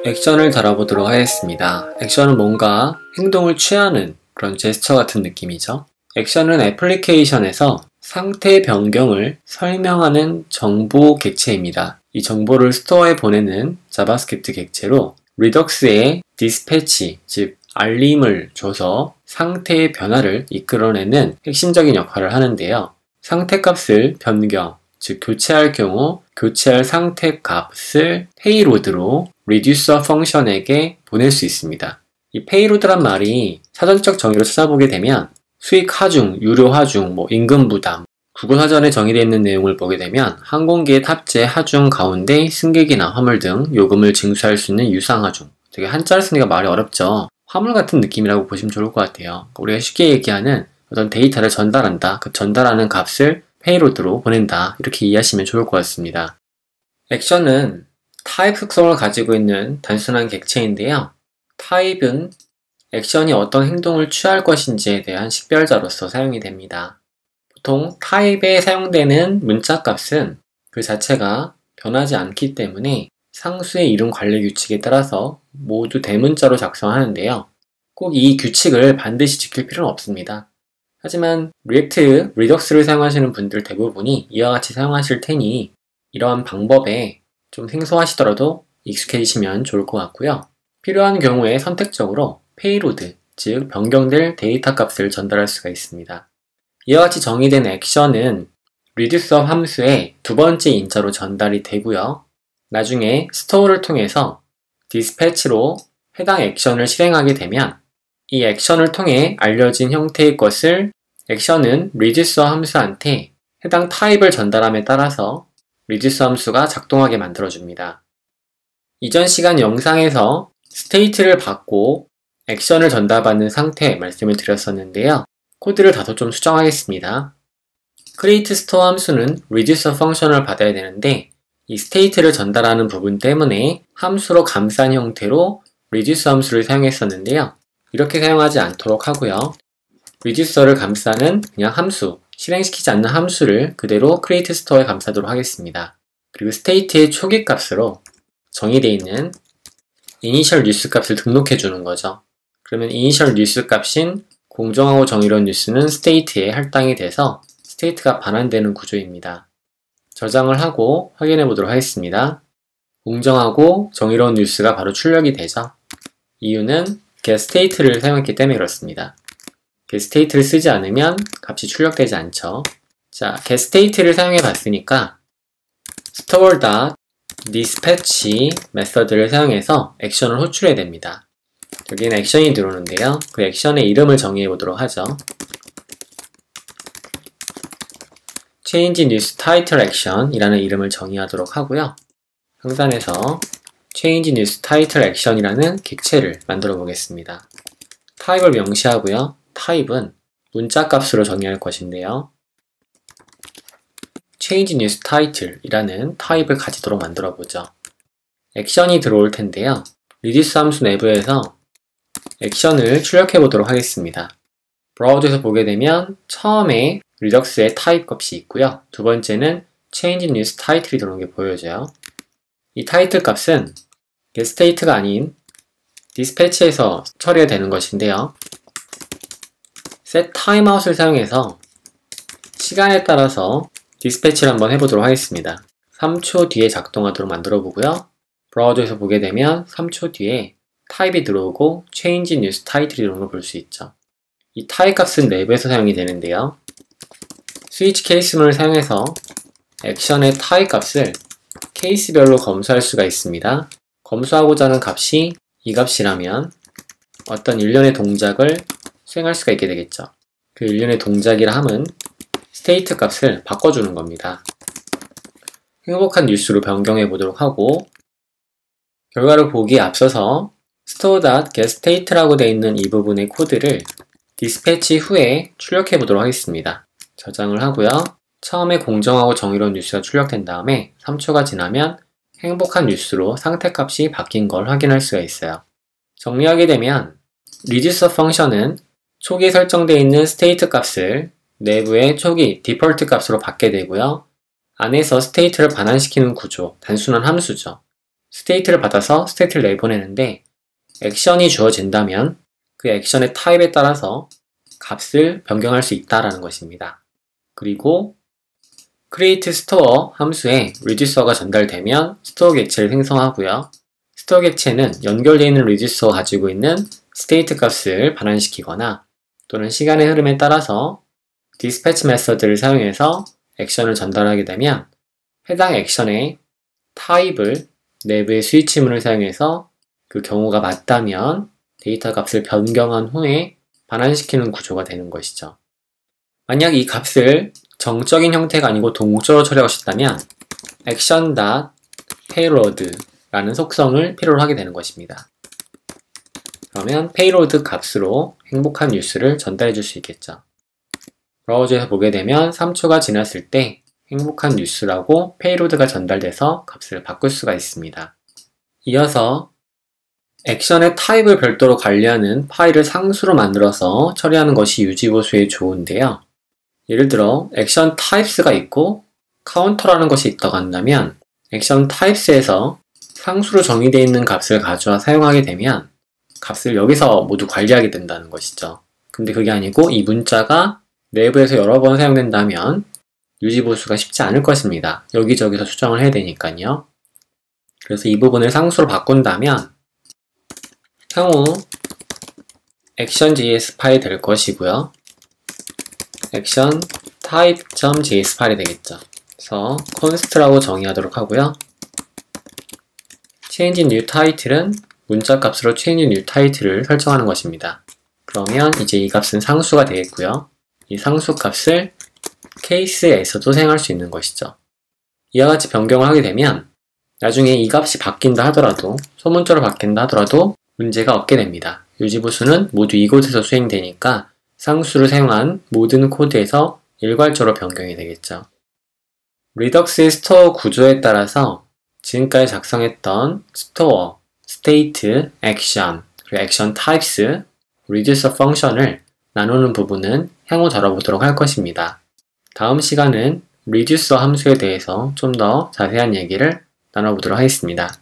액션을 다뤄보도록 하겠습니다. 액션은 뭔가 행동을 취하는 그런 제스처 같은 느낌이죠. 액션은 애플리케이션에서 상태 변경을 설명하는 정보 객체입니다. 이 정보를 스토어에 보내는 자바스크립트 객체로 리덕스의 디스패치, 즉 알림을 줘서 상태의 변화를 이끌어내는 핵심적인 역할을 하는데요. 상태값을 변경, 즉 교체할 경우 교체할 상태값을 페이로드로 리듀서 펑션에게 보낼 수 있습니다. 이 페이로드란 말이 사전적 정의로 찾아보게 되면 수익 하중, 유료 하중, 임금 부담, 국어사전에 정의되어 있는 내용을 보게 되면 항공기의 탑재 하중 가운데 승객이나 화물 등 요금을 징수할 수 있는 유상 하중. 되게 한자를 쓰니까 말이 어렵죠. 화물 같은 느낌이라고 보시면 좋을 것 같아요. 우리가 쉽게 얘기하는 어떤 데이터를 전달한다. 그 전달하는 값을 페이로드로 보낸다. 이렇게 이해하시면 좋을 것 같습니다. 액션은 타입 특성을 가지고 있는 단순한 객체인데요. 타입은 액션이 어떤 행동을 취할 것인지에 대한 식별자로서 사용이 됩니다. 보통 타입에 사용되는 문자값은 그 자체가 변하지 않기 때문에 상수의 이름 관리 규칙에 따라서 모두 대문자로 작성하는데요. 꼭 이 규칙을 반드시 지킬 필요는 없습니다. 하지만 리액트, 리덕스를 사용하시는 분들 대부분이 이와 같이 사용하실 테니 이러한 방법에 좀 생소하시더라도 익숙해지시면 좋을 것 같고요. 필요한 경우에 선택적으로 페이로드, 즉 변경될 데이터 값을 전달할 수가 있습니다. 이와 같이 정의된 액션은 reducer 함수의 두 번째 인자로 전달이 되고요. 나중에 스토어를 통해서 dispatch로 해당 액션을 실행하게 되면 이 액션을 통해 알려진 형태의 것을 액션은 reducer 함수한테 해당 타입을 전달함에 따라서 reducer 함수가 작동하게 만들어줍니다. 이전 시간 영상에서 state를 받고 액션을 전달받는 상태 말씀을 드렸었는데요. 코드를 다소 좀 수정하겠습니다. create store 함수는 reducer 펑션을 받아야 되는데 이 state를 전달하는 부분 때문에 함수로 감싼 형태로 reducer 함수를 사용했었는데요. 이렇게 사용하지 않도록 하고요. reducer를 감싸는 그냥 함수, 실행시키지 않는 함수를 그대로 create store에 감싸도록 하겠습니다. 그리고 state의 초기 값으로 정의되어 있는 initial news 값을 등록해 주는 거죠. 그러면 initial news 값인 공정하고 정의로운 뉴스는 state에 할당이 돼서 state가 반환되는 구조입니다. 저장을 하고 확인해 보도록 하겠습니다. 공정하고 정의로운 뉴스가 바로 출력이 되죠. 이유는 getState를 사용했기 때문에 그렇습니다. getState를 쓰지 않으면 값이 출력되지 않죠. 자, getState를 사용해 봤으니까 store.dispatch 메서드를 사용해서 액션을 호출해야 됩니다. 여기는 액션이 들어오는데요. 그 액션의 이름을 정의해 보도록 하죠. change news title action 이라는 이름을 정의하도록 하고요. 상단에서 change news title action이라는 객체를 만들어 보겠습니다. 타입을 명시하고요. 타입은 문자 값으로 정의할 것인데요. change news title 이라는 타입을 가지도록 만들어 보죠. 액션이 들어올 텐데요. reduce 함수 내부에서 액션을 출력해 보도록 하겠습니다. 브라우저에서 보게 되면 처음에 리덕스의 타입 값이 있고요. 두 번째는 change news title이 들어오는 게 보여져요. 이 타이틀 값은 getState가 아닌 dispatch에서 처리가 되는 것인데요. set timeout을 사용해서 시간에 따라서 dispatch를 한번 해보도록 하겠습니다. 3초 뒤에 작동하도록 만들어 보고요. 브라우저에서 보게 되면 3초 뒤에 타입이 들어오고 change news title이 들어오는 걸 볼 수 있죠. 이 타입 값은 내부에서 사용이 되는데요. 스위치 케이스문을 사용해서 액션의 타입 값을 케이스별로 검수할 수가 있습니다. 검수하고자 하는 값이 이 값이라면 어떤 일련의 동작을 수행할 수가 있게 되겠죠. 그 일련의 동작이라 함은 state 값을 바꿔주는 겁니다. 행복한 뉴스로 변경해 보도록 하고 결과를 보기에 앞서서 store.getState라고 되어 있는 이 부분의 코드를 디스패치 후에 출력해 보도록 하겠습니다. 저장을 하고요. 처음에 공정하고 정의로운 뉴스가 출력된 다음에 3초가 지나면 행복한 뉴스로 상태값이 바뀐 걸 확인할 수가 있어요. 정리하게 되면 reducer 펑션은 초기에 설정되어 있는 state 값을 내부의 초기 디폴트 값으로 받게 되고요. 안에서 state를 반환시키는 구조, 단순한 함수죠. 스테이트를 받아서 스테이트를 내보내는데 액션이 주어진다면 그 액션의 타입에 따라서 값을 변경할 수 있다는 것입니다. 그리고 create store 함수에 reducer가 전달되면 store 객체를 생성하고요. store 객체는 연결되어 있는 reducer가 가지고 있는 state 값을 반환시키거나 또는 시간의 흐름에 따라서 dispatch 메서드를 사용해서 액션을 전달하게 되면 해당 액션의 타입을 내부의 스위치문을 사용해서 그 경우가 맞다면 데이터 값을 변경한 후에 반환시키는 구조가 되는 것이죠. 만약 이 값을 정적인 형태가 아니고 동적으로 처리하고 싶다면 action.payload라는 속성을 필요로 하게 되는 것입니다. 그러면 payload 값으로 행복한 뉴스를 전달해 줄 수 있겠죠. 브라우저에서 보게 되면 3초가 지났을 때 행복한 뉴스라고 payload가 전달돼서 값을 바꿀 수가 있습니다. 이어서 액션의 타입을 별도로 관리하는 파일을 상수로 만들어서 처리하는 것이 유지보수에 좋은데요. 예를 들어 액션 타입스가 있고 카운터라는 것이 있다고 한다면 액션 타입스에서 상수로 정의되어 있는 값을 가져와 사용하게 되면 값을 여기서 모두 관리하게 된다는 것이죠. 근데 그게 아니고 이 문자가 내부에서 여러 번 사용된다면 유지보수가 쉽지 않을 것입니다. 여기저기서 수정을 해야 되니까요. 그래서 이 부분을 상수로 바꾼다면 향후 action.js 파일이 될 것이고요. action type.js 파일이 되겠죠. 그래서 const라고 정의하도록 하고요. change new title은 문자 값으로 change new title을 설정하는 것입니다. 그러면 이제 이 값은 상수가 되겠고요. 이 상수 값을 케이스에서도 사용할 수 있는 것이죠. 이와 같이 변경을 하게 되면 나중에 이 값이 바뀐다 하더라도 소문자로 바뀐다 하더라도 문제가 없게 됩니다. 유지보수는 모두 이곳에서 수행되니까 상수를 사용한 모든 코드에서 일괄적으로 변경이 되겠죠. 리덕스의 스토어 구조에 따라서 지금까지 작성했던 스토어, state, action, 그리고 action types, reducer function을 나누는 부분은 향후 다뤄보도록 할 것입니다. 다음 시간은 reducer 함수에 대해서 좀 더 자세한 얘기를 나눠보도록 하겠습니다.